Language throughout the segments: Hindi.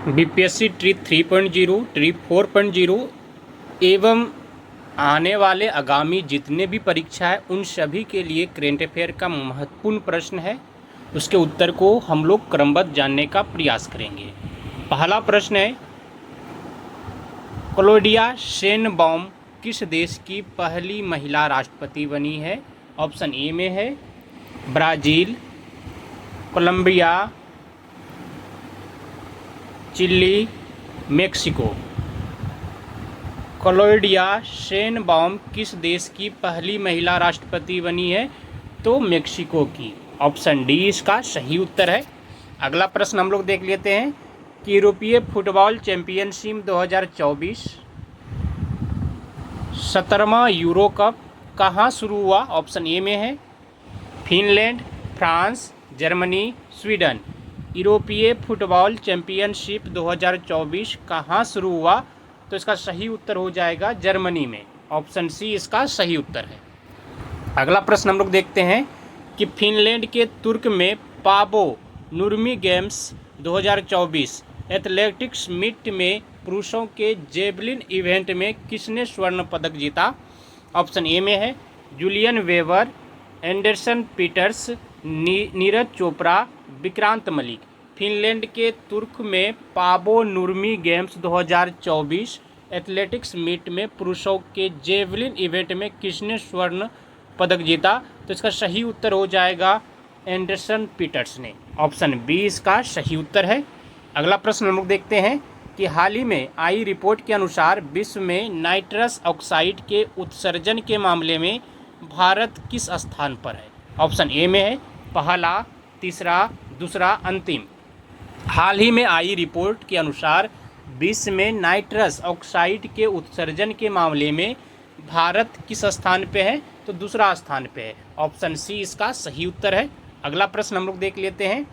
बीपीएससी ट्रिप 3.0, ट्रिप 4.0 एवं आने वाले आगामी जितने भी परीक्षा है उन सभी के लिए करेंट अफेयर का महत्वपूर्ण प्रश्न है। उसके उत्तर को हम लोग क्रमबद्ध जानने का प्रयास करेंगे। पहला प्रश्न है, क्लौडिया शेनबॉम किस देश की पहली महिला राष्ट्रपति बनी है? ऑप्शन ए में है Brazil, Colombia, Chile, Mexico. Claudia Sheinbaum किस देश की पहली महिला राष्ट्रपति बनी है? तो मेक्सिको की। ऑप्शन डी इसका सही उत्तर है। अगला प्रश्न हम लोग देख लेते हैं कि यूरोपीय फुटबॉल चैंपियनशिप 2024 17वां यूरो कप कहाँ शुरू हुआ? ऑप्शन ए में है फिनलैंड, फ्रांस, जर्मनी, स्वीडन। यूरोपीय फुटबॉल चैंपियनशिप 2024 कहाँ शुरू हुआ? तो इसका सही उत्तर हो जाएगा जर्मनी में। ऑप्शन सी इसका सही उत्तर है। अगला प्रश्न हम लोग देखते हैं कि फिनलैंड के तुर्क में Paavo Nurmi games 2024 athletics meet में पुरुषों के जेवलिन इवेंट में किसने स्वर्ण पदक जीता? ऑप्शन ए में है Julian Weber, Anderson Peters, Neeraj Chopra, Vikrant Malik. Finland के तुर्क में Paavo Nurmi games 2024 athletics meet में पुरुषों के जेवलिन इवेंट में किसने स्वर्ण पदक जीता? तो इसका सही उत्तर हो जाएगा एंडरसन पीटर्स ने। ऑप्शन बी इसका सही उत्तर है। अगला प्रश्न हम लोग देखते हैं कि हाल ही में आई रिपोर्ट के अनुसार विश्व में नाइट्रस ऑक्साइड के उत्सर्जन के मामले में भारत किस स्थान पर है? ऑप्शन ए में है पहला, तीसरा, दूसरा, अंतिम। हाल ही में आई रिपोर्ट के अनुसार विश्व में नाइट्रस ऑक्साइड के उत्सर्जन के मामले में भारत किस स्थान पे है? तो दूसरा स्थान पे है। ऑप्शन सी इसका सही उत्तर है। अगला प्रश्न हम लोग देख लेते हैं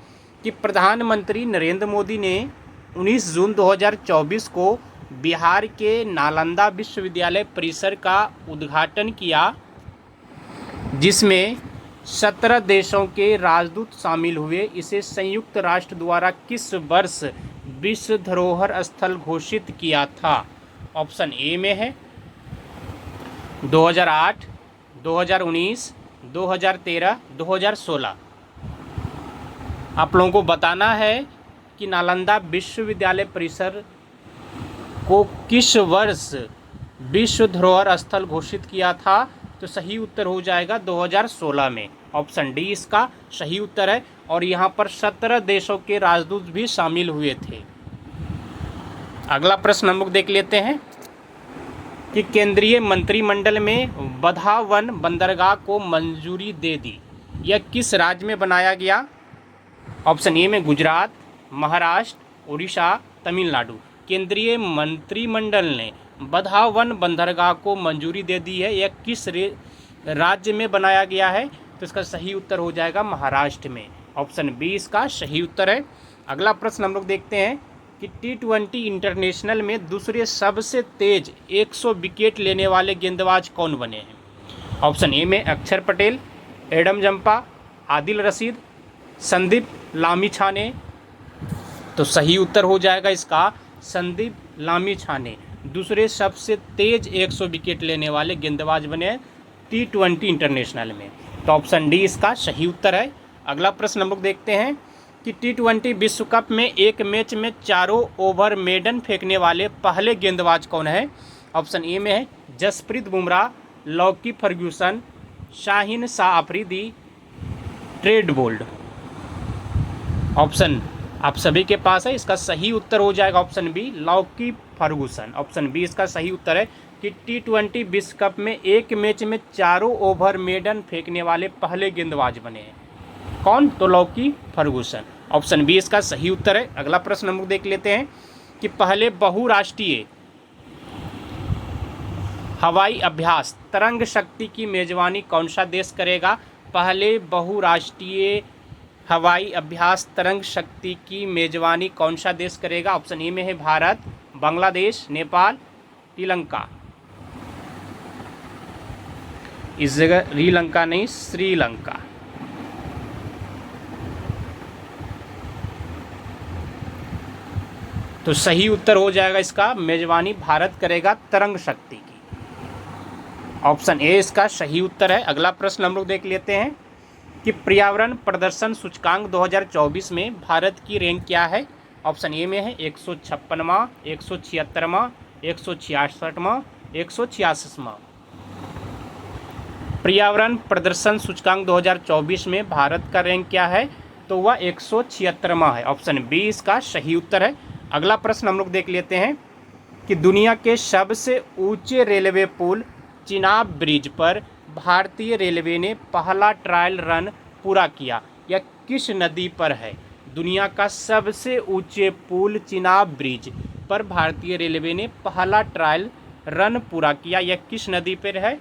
कि प्रधानमंत्री नरेंद्र मोदी ने 19 जून 2024 को बिहार के नालंदा विश्वविद्यालय परिसर का उद्घाटन किया, जिसमें 17 देशों के राजदूत शामिल हुए। इसे संयुक्त राष्ट्र द्वारा किस वर्ष विश्व धरोहर स्थल घोषित किया था? ऑप्शन ए में है 2008, 2019, 2013, 2016। आप लोगों को बताना है कि नालंदा विश्वविद्यालय परिसर को किस वर्ष विश्व धरोहर स्थल घोषित किया था? तो सही उत्तर हो जाएगा 2016 में। ऑप्शन डी इसका सही उत्तर है। और यहाँ पर 17 देशों के राजदूत भी शामिल हुए थे। अगला प्रश्न हम लोग देख लेते हैं कि केंद्रीय मंत्रिमंडल में बधावन बंदरगाह को मंजूरी दे दी। यह किस राज्य में बनाया गया? ऑप्शन ए में गुजरात, महाराष्ट्र, उड़ीसा, तमिलनाडु। केंद्रीय मंत्रिमंडल ने बधावन बंदरगाह को मंजूरी दे दी है। यह किस राज्य में बनाया गया है? तो इसका सही उत्तर हो जाएगा महाराष्ट्र में। ऑप्शन बी इसका सही उत्तर है। अगला प्रश्न हम लोग देखते हैं कि T20 इंटरनेशनल में दूसरे सबसे तेज 100 विकेट लेने वाले गेंदबाज कौन बने हैं? ऑप्शन ए में अक्षर पटेल, एडम जंपा, आदिल रशीद, संदीप लामिछाने। तो सही उत्तर हो जाएगा इसका संदीप लामिछाने दूसरे सबसे तेज 100 विकेट लेने वाले गेंदबाज बने हैं T20 इंटरनेशनल में। तो ऑप्शन डी इसका सही उत्तर है। अगला प्रश्न हम लोग देखते हैं कि T20 विश्व कप में एक मैच में चारों ओवर मेडन फेंकने वाले पहले गेंदबाज कौन है? ऑप्शन ए में है Jasprit Bumrah, Lockie Ferguson, Shaheen Shah Afridi, Trent Boult. Option आप सभी के पास है। इसका सही उत्तर हो जाएगा option B Lockie Ferguson. Option B इसका सही उत्तर है कि T20 विश्व कप में एक मैच में चारों ओवर मेडन फेंकने वाले पहले गेंदबाज बने हैं। कौन? तो लॉकी फर्गूसन। ऑप्शन बी इसका सही उत्तर है। अगला प्रश्न हम लोग देख लेते हैं कि पहले बहुराष्ट्रीय हवाई अभ्यास तरंग शक्ति की मेजबानी कौन सा देश करेगा? पहले बहुराष्ट्रीय हवाई अभ्यास तरंग शक्ति की मेजबानी कौन सा देश करेगा? ऑप्शन ए में है भारत, बांग्लादेश, नेपाल, श्रीलंका। इस जगह श्रीलंका नहीं, श्रीलंका। तो सही उत्तर हो जाएगा इसका मेजबानी भारत करेगा तरंग शक्ति की। ऑप्शन ए इसका सही उत्तर है। अगला प्रश्न हम लोग देख लेते हैं कि पर्यावरण प्रदर्शन सूचकांक 2024 में भारत की रैंक क्या है। ऑप्शन ए में है 156वां, 176वां, 166वां, 166वां। पर्यावरण प्रदर्शन सूचकांक 2024 में भारत का रैंक क्या है, तो वह 176वां है। ऑप्शन बी इसका सही उत्तर है। अगला प्रश्न हम लोग देख लेते हैं कि दुनिया के सबसे ऊंचे रेलवे पुल चिनाब ब्रिज पर भारतीय रेलवे ने पहला ट्रायल रन पूरा किया, यह किस नदी पर है। दुनिया का सबसे ऊंचे पुल चिनाब ब्रिज पर भारतीय रेलवे ने पहला ट्रायल रन पूरा किया, यह किस नदी पर है।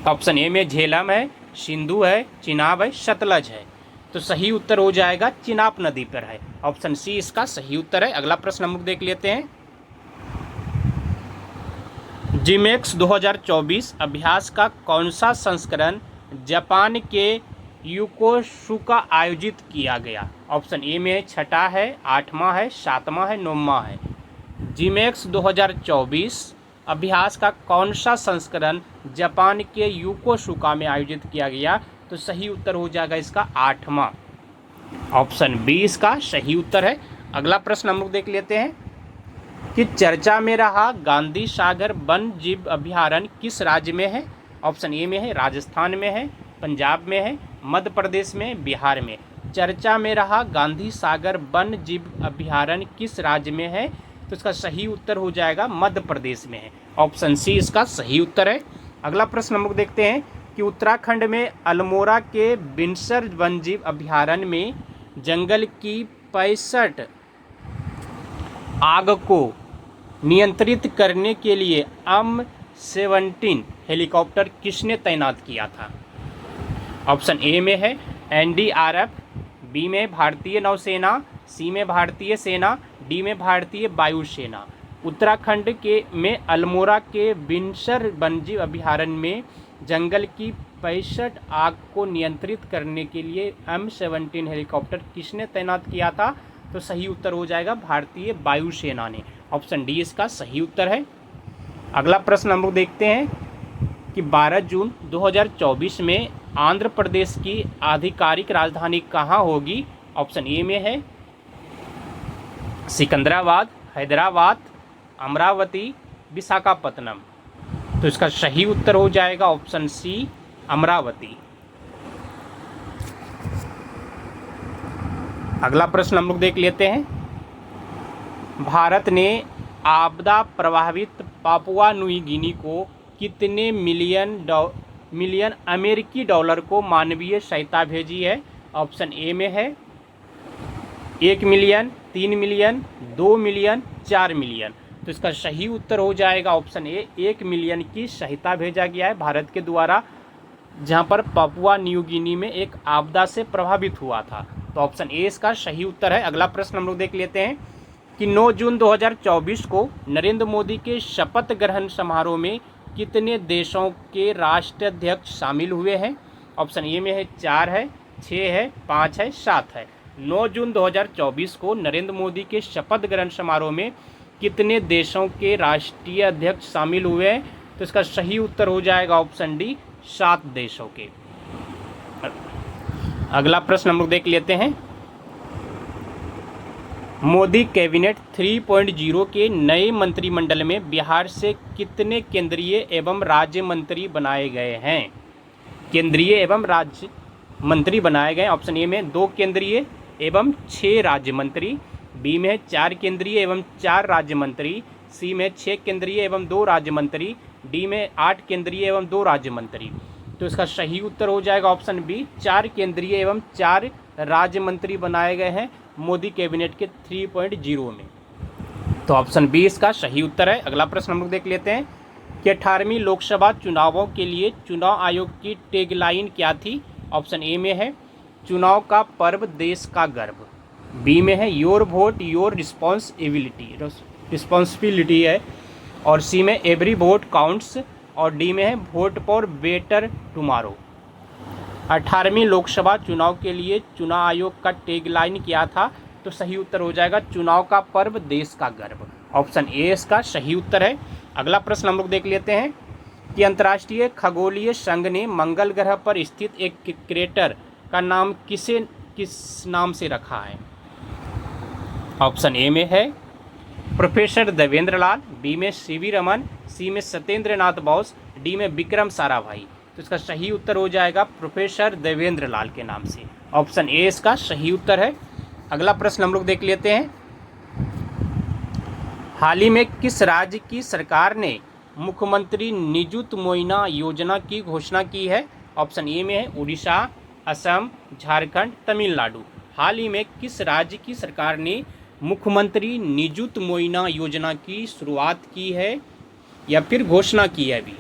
ऑप्शन ए में झेलम है, सिंधु है, चिनाब है, सतलज है। तो सही उत्तर हो जाएगा चिनाब नदी पर है। ऑप्शन सी इसका सही उत्तर है। अगला प्रश्न हम लोग देख लेते हैं। जिमेक्स 2024 अभ्यास का कौन सा संस्करण जापान के योकोसुका आयोजित किया गया। ऑप्शन ए में छठा है, 8वां है, 7वां है, 9वां है। जिमेक्स 2024 अभ्यास का कौन सा संस्करण जापान के योकोसुका में आयोजित किया गया, तो सही उत्तर हो जाएगा इसका 8वां। ऑप्शन बी इसका सही उत्तर है। अगला प्रश्न हम लोग देख लेते हैं कि चर्चा में रहा गांधी सागर वन्य जीव अभयारण्य किस राज्य में है। ऑप्शन ए में है राजस्थान में है, पंजाब में है, मध्य प्रदेश में, बिहार में। चर्चा में रहा गांधी सागर वन्य जीव अभयारण्य किस राज्य में है, तो इसका सही उत्तर हो जाएगा मध्य प्रदेश में है। ऑप्शन सी इसका सही उत्तर है। अगला प्रश्न हम लोग देखते हैं कि उत्तराखंड में अल्मोड़ा के बिनसर वन्यजीव अभयारण्य में जंगल की 65 आग को नियंत्रित करने के लिए M17 हेलीकॉप्टर किसने तैनात किया था। ऑप्शन ए में है NDRF, बी में भारतीय नौसेना, सी में भारतीय सेना, डी में भारतीय वायुसेना। उत्तराखंड के में अल्मोड़ा के बिनसर वन्यजीव अभयारण्य में जंगल की 65 आग को नियंत्रित करने के लिए M17 हेलीकॉप्टर किसने तैनात किया था, तो सही उत्तर हो जाएगा भारतीय वायुसेना ने। ऑप्शन डी इसका सही उत्तर है। अगला प्रश्न हम लोग देखते हैं कि 12 जून 2024 में आंध्र प्रदेश की आधिकारिक राजधानी कहाँ होगी। ऑप्शन ए में है सिकंदराबाद, हैदराबाद, अमरावती, विशाखापत्तनम। तो इसका सही उत्तर हो जाएगा ऑप्शन सी अमरावती। अगला प्रश्न हम लोग देख लेते हैं। भारत ने आपदा प्रभावित पापुआ न्यू गिनी को कितने मिलियन अमेरिकी डॉलर को मानवीय सहायता भेजी है। ऑप्शन ए में है 1 मिलियन, 3 मिलियन, 2 मिलियन, 4 मिलियन। तो इसका सही उत्तर हो जाएगा ऑप्शन ए 1 मिलियन की सहायता भेजा गया है भारत के द्वारा, जहां पर पापुआ न्यू गिनी में एक आपदा से प्रभावित हुआ था। तो ऑप्शन ए इसका सही उत्तर है। अगला प्रश्न हम लोग देख लेते हैं कि 9 जून 2024 को नरेंद्र मोदी के शपथ ग्रहण समारोह में कितने देशों के राष्ट्राध्यक्ष शामिल हुए हैं। ऑप्शन ए में है 4 है, 6 है, 5 है, 7 है। 9 जून 2024 को नरेंद्र मोदी के शपथ ग्रहण समारोह में कितने देशों के राष्ट्रीय अध्यक्ष शामिल हुए हैं, तो इसका सही उत्तर हो जाएगा ऑप्शन डी 7 देशों के। अगला प्रश्न हम लोग देख लेते हैं। मोदी कैबिनेट 3.0 के नए मंत्रिमंडल में बिहार से कितने केंद्रीय एवं राज्य मंत्री बनाए गए हैं। केंद्रीय एवं राज्य मंत्री बनाए गए। ऑप्शन ए में 2 केंद्रीय एवं 6 राज्य मंत्री, बी में 4 केंद्रीय एवं 4 राज्य मंत्री, सी में 6 केंद्रीय एवं 2 राज्य मंत्री, डी में 8 केंद्रीय एवं 2 राज्य मंत्री। तो इसका सही उत्तर हो जाएगा ऑप्शन बी 4 केंद्रीय एवं 4 राज्य मंत्री बनाए गए हैं मोदी कैबिनेट के 3.0 में। तो ऑप्शन बी इसका सही उत्तर है। अगला प्रश्न हम लोग देख लेते हैं कि 18वीं लोकसभा चुनावों के लिए चुनाव आयोग की टैगलाइन क्या थी। ऑप्शन ए में है चुनाव का पर्व देश का गर्व, बी में है योर वोट योर रिस्पॉन्सिबिलिटी है, और सी में एवरी वोट काउंट्स, और डी में है वोट फॉर बेटर टुमारो। 18वीं लोकसभा चुनाव के लिए चुनाव आयोग का टैगलाइन क्या था, तो सही उत्तर हो जाएगा चुनाव का पर्व देश का गर्व। ऑप्शन ए इसका सही उत्तर है। अगला प्रश्न हम लोग देख लेते हैं कि अंतर्राष्ट्रीय खगोलीय संघ ने मंगल ग्रह पर स्थित एक क्रेटर का नाम किस नाम से रखा है। ऑप्शन ए में है प्रोफेसर देवेंद्र लाल, बी में सीवी रमन, सी में सत्येंद्र नाथ बोस, डी में विक्रम साराभाई। तो इसका सही उत्तर हो जाएगा प्रोफेसर देवेंद्र लाल के नाम से। ऑप्शन ए इसका सही उत्तर है। अगला प्रश्न हम लोग देख लेते हैं, हाल ही में किस राज्य की सरकार ने मुख्यमंत्री निजुत मोइना योजना की घोषणा की है। ऑप्शन ए में है उड़ीसा, असम, झारखंड, तमिलनाडु। हाल ही में किस राज्य की सरकार ने मुख्यमंत्री निजुत मोइना योजना की शुरुआत की है या फिर घोषणा की है अभी।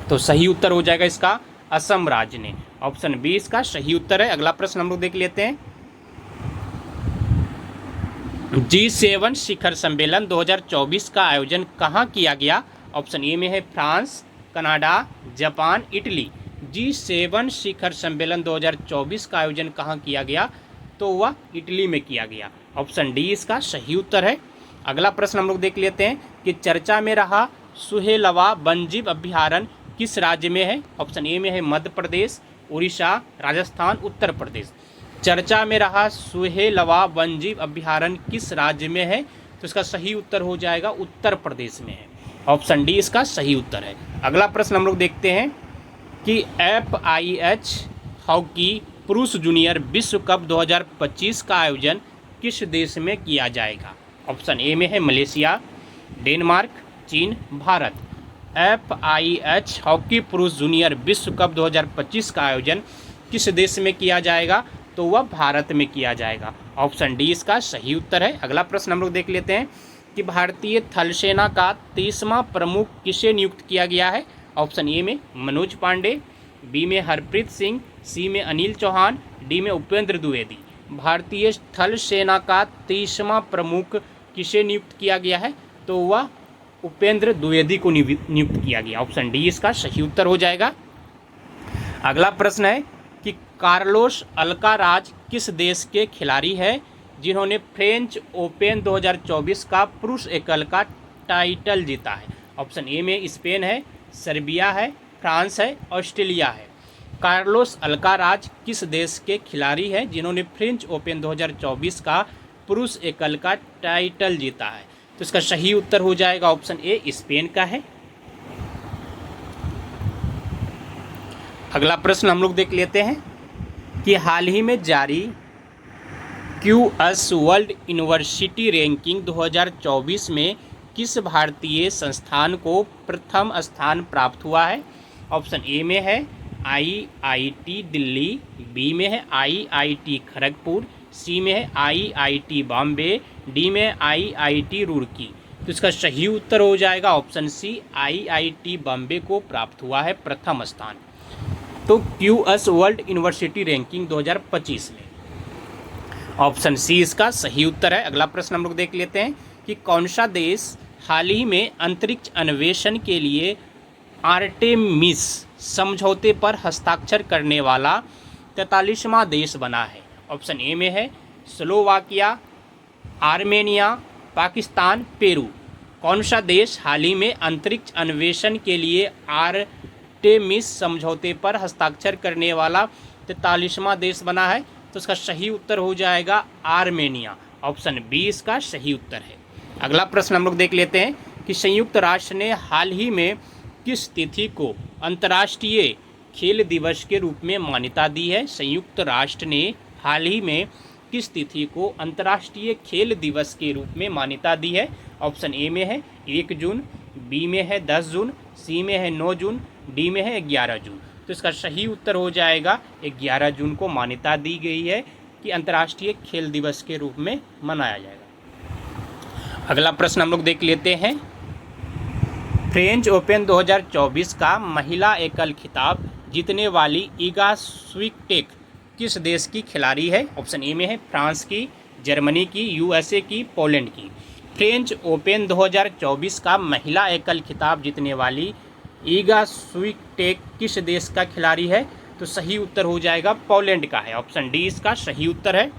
तो सही उत्तर हो जाएगा इसका असम राज्य ने। ऑप्शन बी इसका सही उत्तर है। अगला प्रश्न हम लोग देख लेते हैं, G7 शिखर सम्मेलन 2024 का आयोजन कहाँ किया गया। ऑप्शन ए में है France, Canada, Japan, Italy. G7 शिखर सम्मेलन 2024 का आयोजन कहाँ किया गया, तो वह इटली में किया गया। ऑप्शन डी इसका सही उत्तर है। अगला प्रश्न हम लोग देख लेते हैं कि चर्चा में रहा सुहेलवा वन्यजीव अभ्यारण्य किस राज्य में है। ऑप्शन ए में है मध्य प्रदेश, उड़ीसा, राजस्थान, उत्तर प्रदेश। चर्चा में रहा सुहेलवा वन्यजीव अभ्यारण्य किस राज्य में है, तो इसका सही उत्तर हो जाएगा उत्तर प्रदेश में है। ऑप्शन डी इसका सही उत्तर है। अगला प्रश्न हम लोग देखते हैं कि FIH हॉकी पुरुष जूनियर विश्व कप 2025 का आयोजन किस देश में किया जाएगा। ऑप्शन ए में है मलेशिया, डेनमार्क, चीन, भारत। FIH हॉकी पुरुष जूनियर विश्व कप 2025 का आयोजन किस देश में किया जाएगा, तो वह भारत में किया जाएगा। ऑप्शन डी इसका सही उत्तर है। अगला प्रश्न हम लोग देख लेते हैं कि भारतीय थल सेना का 30वां प्रमुख किसे नियुक्त किया गया है। ऑप्शन ए में मनोज पांडे, बी में हरप्रीत सिंह, सी में अनिल चौहान, डी में उपेंद्र द्विवेदी। भारतीय थल सेना का 30वां प्रमुख किसे नियुक्त किया गया है, तो वह उपेंद्र द्विवेदी को नियुक्त किया गया। ऑप्शन डी इसका सही उत्तर हो जाएगा। अगला प्रश्न है कि कार्लोस अल्काराज किस देश के खिलाड़ी हैं जिन्होंने फ्रेंच ओपन 2024 का पुरुष एकल का टाइटल जीता है। ऑप्शन ए में स्पेन है, सर्बिया है, फ्रांस है, ऑस्ट्रेलिया है। कार्लोस अल्काराज किस देश के खिलाड़ी हैं जिन्होंने फ्रेंच ओपन 2024 का पुरुष एकल का टाइटल जीता है, तो इसका सही उत्तर हो जाएगा ऑप्शन ए स्पेन का है। अगला प्रश्न हम लोग देख लेते हैं कि हाल ही में जारी QS वर्ल्ड यूनिवर्सिटी रैंकिंग 2024 में किस भारतीय संस्थान को प्रथम स्थान प्राप्त हुआ है। ऑप्शन ए में है IIT दिल्ली, बी में है IIT खड़गपुर, सी में है IIT बॉम्बे, डी में IIT रुड़की। तो इसका सही उत्तर हो जाएगा ऑप्शन सी IIT बॉम्बे को प्राप्त हुआ है प्रथम स्थान। तो QS वर्ल्ड यूनिवर्सिटी रैंकिंग 2025 में ऑप्शन सी इसका सही उत्तर है। अगला प्रश्न हम लोग देख लेते हैं कि कौन सा देश हाल ही में अंतरिक्ष अन्वेषण के लिए आर्टेमिस समझौते पर हस्ताक्षर करने वाला 43वां देश बना है। ऑप्शन ए में है स्लोवाकिया, आर्मेनिया, पाकिस्तान, पेरू। कौन सा देश हाल ही में अंतरिक्ष अन्वेषण के लिए आर्टेमिस समझौते पर हस्ताक्षर करने वाला 43वां देश बना है, तो इसका सही उत्तर हो जाएगा आर्मेनिया। ऑप्शन बी इसका सही उत्तर है। अगला प्रश्न हम लोग देख लेते हैं कि संयुक्त राष्ट्र ने हाल ही में किस तिथि को अंतर्राष्ट्रीय खेल दिवस के रूप में मान्यता दी है। संयुक्त राष्ट्र ने हाल ही में किस तिथि को अंतर्राष्ट्रीय खेल दिवस के रूप में मान्यता दी है। ऑप्शन ए में है 1 जून, बी में है 10 जून, सी में है 9 जून, डी में है 11 जून। तो इसका सही उत्तर हो जाएगा 11 जून को मान्यता दी गई है कि अंतर्राष्ट्रीय खेल दिवस के रूप में मनाया जाएगा। अगला प्रश्न हम लोग देख लेते हैं, फ्रेंच ओपन 2024 का महिला एकल खिताब जीतने वाली ईगा स्विटेक किस देश की खिलाड़ी है। ऑप्शन ए में है फ्रांस की, जर्मनी की, USA की, पोलैंड की। फ्रेंच ओपन 2024 का महिला एकल खिताब जीतने वाली ईगा स्विटेक किस देश का खिलाड़ी है, तो सही उत्तर हो जाएगा पोलैंड का है। ऑप्शन डी इसका सही उत्तर है।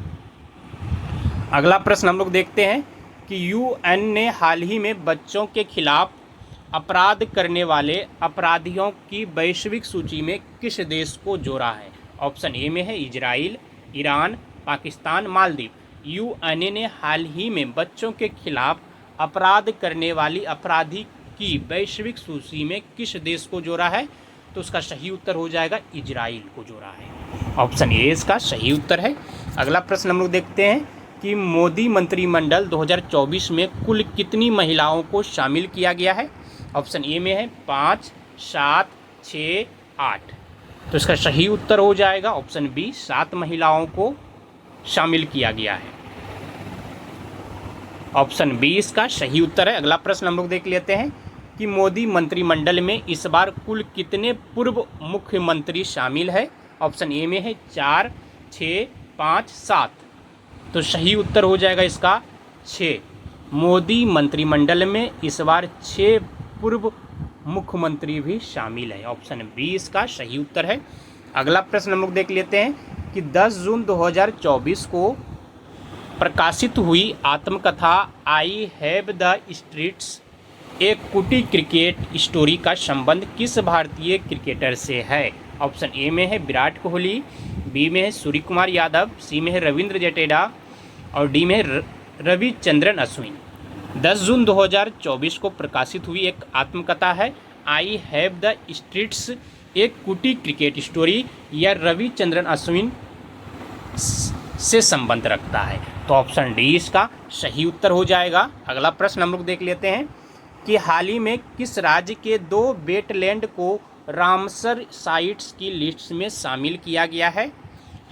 अगला प्रश्न हम लोग देखते हैं कि यूएन ने हाल ही में बच्चों के खिलाफ अपराध करने वाले अपराधियों की वैश्विक सूची में किस देश को जोड़ा है। ऑप्शन ए में है Israel, Iran, Pakistan, Maldives. UN ने हाल ही में बच्चों के खिलाफ अपराध करने वाली अपराधी की वैश्विक सूची में किस देश को जोड़ा है, तो उसका सही उत्तर हो जाएगा इजराइल को जोड़ा है। ऑप्शन ए इसका सही उत्तर है। अगला प्रश्न हम लोग देखते हैं कि मोदी मंत्रिमंडल 2024 में कुल कितनी महिलाओं को शामिल किया गया है। ऑप्शन ए में है 5, 7, 6, 8। तो इसका सही उत्तर हो जाएगा ऑप्शन बी, 7 महिलाओं को शामिल किया गया है। ऑप्शन बी इसका सही उत्तर है। अगला प्रश्न हम लोग देख लेते हैं कि मोदी मंत्रिमंडल में इस बार कुल कितने पूर्व मुख्यमंत्री शामिल है। ऑप्शन ए में है 4, 6, 5, 7। तो सही उत्तर हो जाएगा इसका 6। मोदी मंत्रिमंडल में इस बार 6 पूर्व मुख्यमंत्री भी शामिल है। ऑप्शन बी इसका सही उत्तर है। अगला प्रश्न हम लोग देख लेते हैं कि 10 जून 2024 को प्रकाशित हुई आत्मकथा आई हैव द स्ट्रीट्स एक कुटी क्रिकेट स्टोरी का संबंध किस भारतीय क्रिकेटर से है। ऑप्शन ए में है विराट कोहली, बी में है सूर्य कुमार यादव, सी में है रविंद्र जडेजा और डी में है रविचंद्रन अश्विन। 10 जून 2024 को प्रकाशित हुई एक आत्मकथा है आई हैव द स्ट्रीट्स एक कुटी क्रिकेट स्टोरी, या रविचंद्रन अश्विन से संबंध रखता है। तो ऑप्शन डी इसका सही उत्तर हो जाएगा। अगला प्रश्न हम लोग देख लेते हैं कि हाल ही में किस राज्य के 2 वेटलैंड को रामसर साइट्स की लिस्ट में शामिल किया गया है।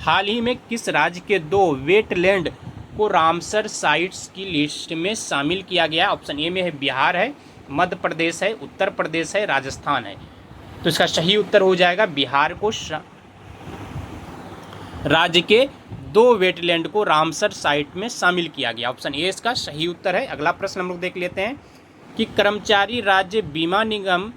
हाल ही में किस राज्य के 2 वेटलैंड को रामसर साइट्स की लिस्ट में शामिल किया गया है। ऑप्शन ए में है बिहार है, मध्य प्रदेश है, उत्तर प्रदेश है, राजस्थान है। तो इसका सही उत्तर हो जाएगा बिहार को राज्य के 2 वेटलैंड को रामसर साइट में शामिल किया गया। ऑप्शन ए इसका सही उत्तर है। अगला प्रश्न हम लोग देख लेते हैं कि कर्मचारी राज्य बीमा निगम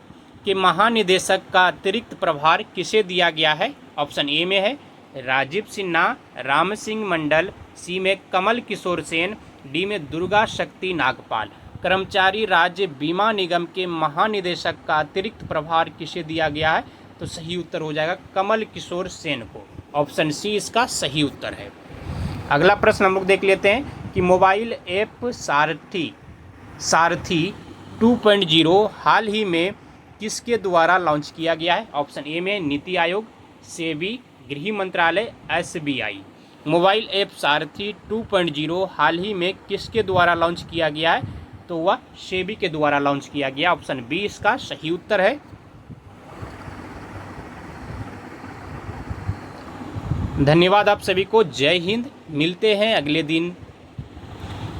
के महानिदेशक का अतिरिक्त प्रभार किसे दिया गया है। ऑप्शन ए में है राजीव सिन्हा, राम सिंह मंडल, सी में कमल किशोर सेन, डी में दुर्गा शक्ति नागपाल। कर्मचारी राज्य बीमा निगम के महानिदेशक का अतिरिक्त प्रभार किसे दिया गया है, तो सही उत्तर हो जाएगा कमल किशोर सेन को। ऑप्शन सी इसका सही उत्तर है। अगला प्रश्न हम लोग देख लेते हैं कि मोबाइल ऐप सारथी 2.0 हाल ही में किसके द्वारा लॉन्च किया गया है। ऑप्शन ए में नीति आयोग, सेबी, गृह मंत्रालय, एसबीआई। मोबाइल ऐप सारथी 2.0 हाल ही में किसके द्वारा लॉन्च किया गया है, तो वह सेबी के द्वारा लॉन्च किया गया। ऑप्शन बी इसका सही उत्तर है। धन्यवाद आप सभी को। जय हिंद। मिलते हैं अगले दिन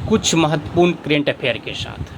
कुछ महत्वपूर्ण करेंट अफेयर के साथ।